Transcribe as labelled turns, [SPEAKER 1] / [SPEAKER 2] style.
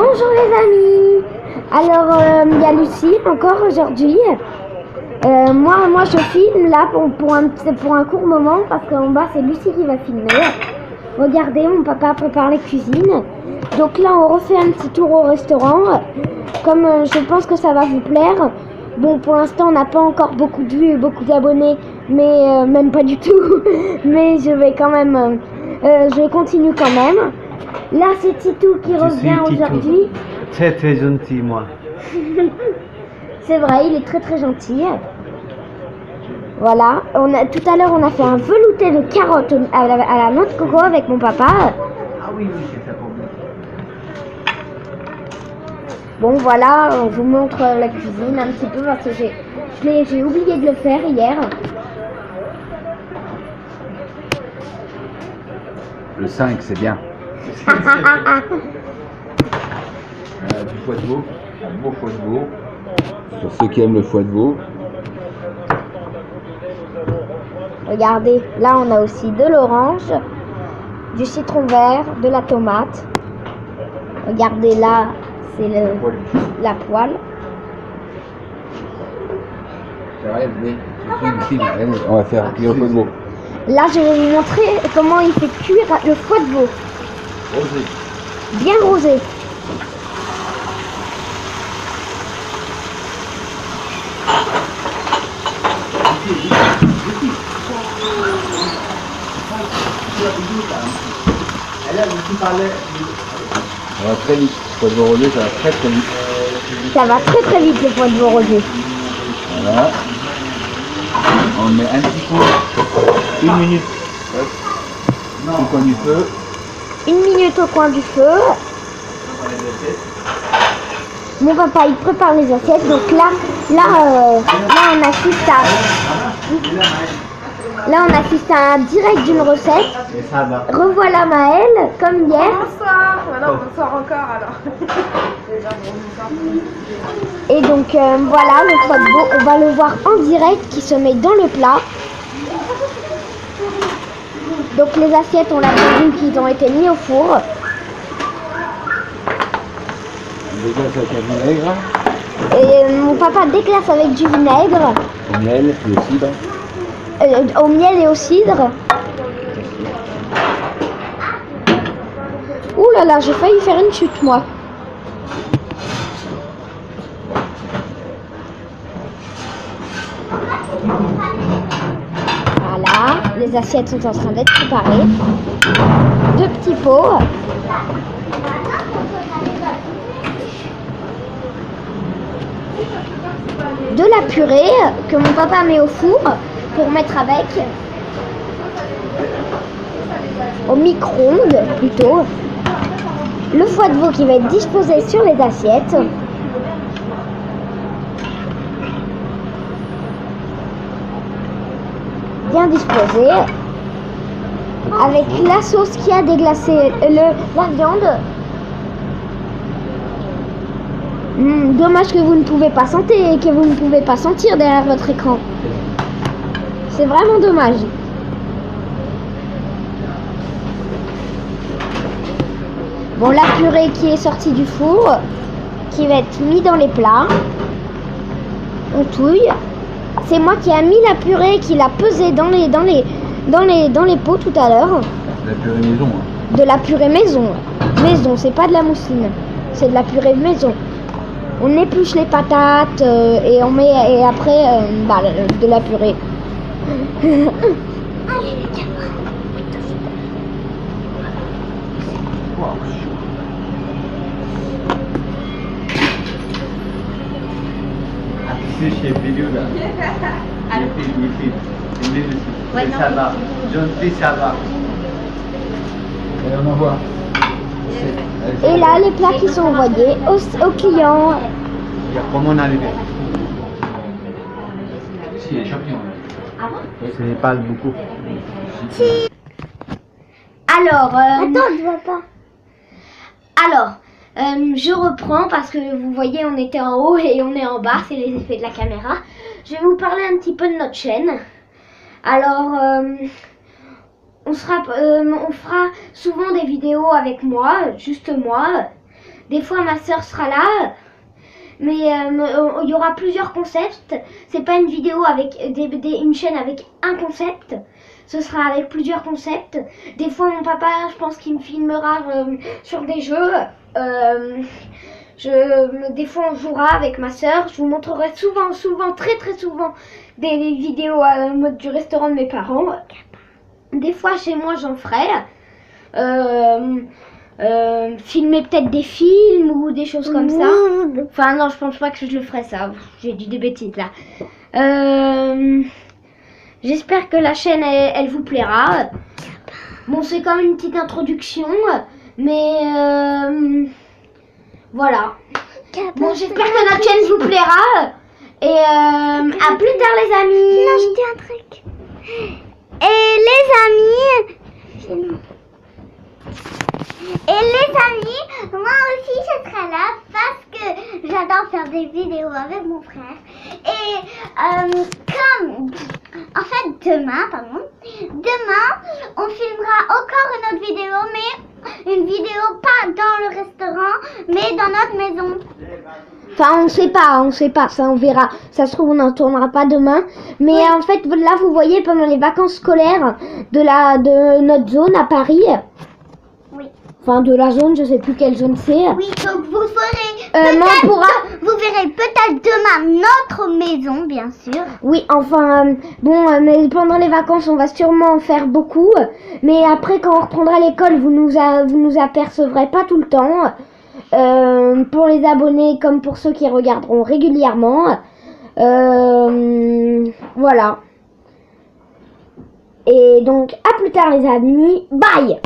[SPEAKER 1] Bonjour les amis. Alors il y a Lucie encore aujourd'hui. Moi je filme là pour un court moment parce qu'en bas c'est Lucie qui va filmer. Regardez, mon papa prépare les cuisines. Donc là on refait un petit tour au restaurant. Comme je pense que ça va vous plaire. Bon, pour l'instant on n'a pas encore beaucoup de vues, beaucoup d'abonnés, mais même pas du tout. Mais je vais quand même, je continue quand même. Là c'est Titou qui revient aujourd'hui.
[SPEAKER 2] Très très gentil moi.
[SPEAKER 1] C'est vrai, il est très très gentil. Voilà, tout à l'heure on a fait un velouté de carottes à la noix de coco avec mon papa.
[SPEAKER 2] Ah oui, c'est ça pour moi.
[SPEAKER 1] Bon voilà, on vous montre la cuisine un petit peu parce que j'ai oublié de le faire hier.
[SPEAKER 3] Le 5, c'est bien. Du foie de veau, un beau foie de veau. Pour ceux qui aiment le foie de veau.
[SPEAKER 1] Regardez, là on a aussi de l'orange, du citron vert, de la tomate. Regardez là, c'est la poêle.
[SPEAKER 3] On va faire cuire le foie de veau.
[SPEAKER 1] Là je vais vous montrer comment il fait cuire le foie de veau.
[SPEAKER 3] Rosé.
[SPEAKER 1] Bien rosé.
[SPEAKER 3] Ça va très vite. Le foie de veau rosé, ça va très très vite.
[SPEAKER 1] Ça va très très vite le foie de veau rosé.
[SPEAKER 3] Voilà. On met un petit coup, 1 minute au coin du feu.
[SPEAKER 1] 1 minute au coin du feu. Mon papa il prépare les assiettes, donc là on assiste à un direct d'une recette.
[SPEAKER 2] Et ça va.
[SPEAKER 1] Revoilà Maëlle comme hier.
[SPEAKER 4] Bonsoir. Voilà, bonsoir encore alors.
[SPEAKER 1] Et donc voilà le foie de veau, on va le voir en direct qui se met dans le plat. Donc les assiettes on l'a bien vu qu'ils ont été mis au four.
[SPEAKER 3] On déglace avec un vinaigre,
[SPEAKER 1] Et mon papa déglace avec du vinaigre,
[SPEAKER 3] au miel et au cidre.
[SPEAKER 1] au miel et au cidre. Ouh là là, j'ai failli faire une chute moi. Voilà, les assiettes sont en train d'être préparées. 2 petits pots. De la purée que mon papa met au four pour mettre avec. Au micro-ondes plutôt. Le foie de veau qui va être disposé sur les assiettes. Bien disposé. Avec la sauce qui a déglacé la viande. Dommage que vous ne pouvez pas sentir, que vous ne pouvez pas sentir derrière votre écran. C'est vraiment dommage. Bon, la purée qui est sortie du four, qui va être mise dans les plats. On touille. C'est moi qui ai mis la purée, qui l'a pesée dans les pots tout à l'heure.
[SPEAKER 3] La purée maison. Hein.
[SPEAKER 1] De la purée maison. Maison, c'est pas de la mousseline. C'est de la purée maison. On épluche les patates et on met après de la purée.
[SPEAKER 2] C'est chez vidéo là. Il filme.
[SPEAKER 1] Ouais,
[SPEAKER 2] Et
[SPEAKER 1] non,
[SPEAKER 2] ça va. Gentil, ça va.
[SPEAKER 3] Et on envoie.
[SPEAKER 1] Et là, les plats qui sont envoyés aux clients.
[SPEAKER 2] Il y a comment on arrive.
[SPEAKER 3] Si, les champignons.
[SPEAKER 2] Ce n'est pas beaucoup.
[SPEAKER 1] Alors, attends, je vois pas. Alors, je reprends parce que vous voyez, on était en haut et on est en bas, c'est les effets de la caméra. Je vais vous parler un petit peu de notre chaîne. Alors, on fera souvent des vidéos avec moi, juste moi. Des fois, ma soeur sera là. Mais il y aura plusieurs concepts. C'est pas une vidéo avec une chaîne avec un concept. Ce sera avec plusieurs concepts. Des fois, mon papa, je pense qu'il me filmera sur des jeux. Des fois, on jouera avec ma soeur. Je vous montrerai souvent, très souvent, des vidéos en mode du restaurant de mes parents. Des fois, chez moi, j'en ferai. Filmer peut-être des films ou des choses comme ça. Enfin, non, je pense pas que je le ferai ça. J'ai dit des bêtises là. J'espère que la chaîne, elle vous plaira. Bon, c'est comme une petite introduction. Mais voilà. Bon, j'espère que notre chaîne vous plaira. Et à plus tard les amis.
[SPEAKER 5] Non, je dis un truc. Et les amis, moi aussi je serai là parce que j'adore faire des vidéos avec mon frère. Et comme, en fait demain, on filmera encore une autre vidéo, mais une vidéo pas dans le restaurant, mais dans notre maison.
[SPEAKER 1] Enfin, on sait pas, ça on verra. Ça se trouve, on n'en tournera pas demain. Mais en fait, là, vous voyez, pendant les vacances scolaires de notre zone à Paris.
[SPEAKER 5] Oui.
[SPEAKER 1] Enfin, de la zone, je sais plus quelle zone c'est.
[SPEAKER 5] Oui, donc vous verrez vous verrez peut-être demain notre maison, bien sûr.
[SPEAKER 1] Oui, enfin, mais pendant les vacances, on va sûrement en faire beaucoup. Mais après, quand on reprendra l'école, vous nous apercevrez pas tout le temps. Pour les abonnés comme pour ceux qui regarderont régulièrement. Voilà. Et donc, à plus tard les amis. Bye!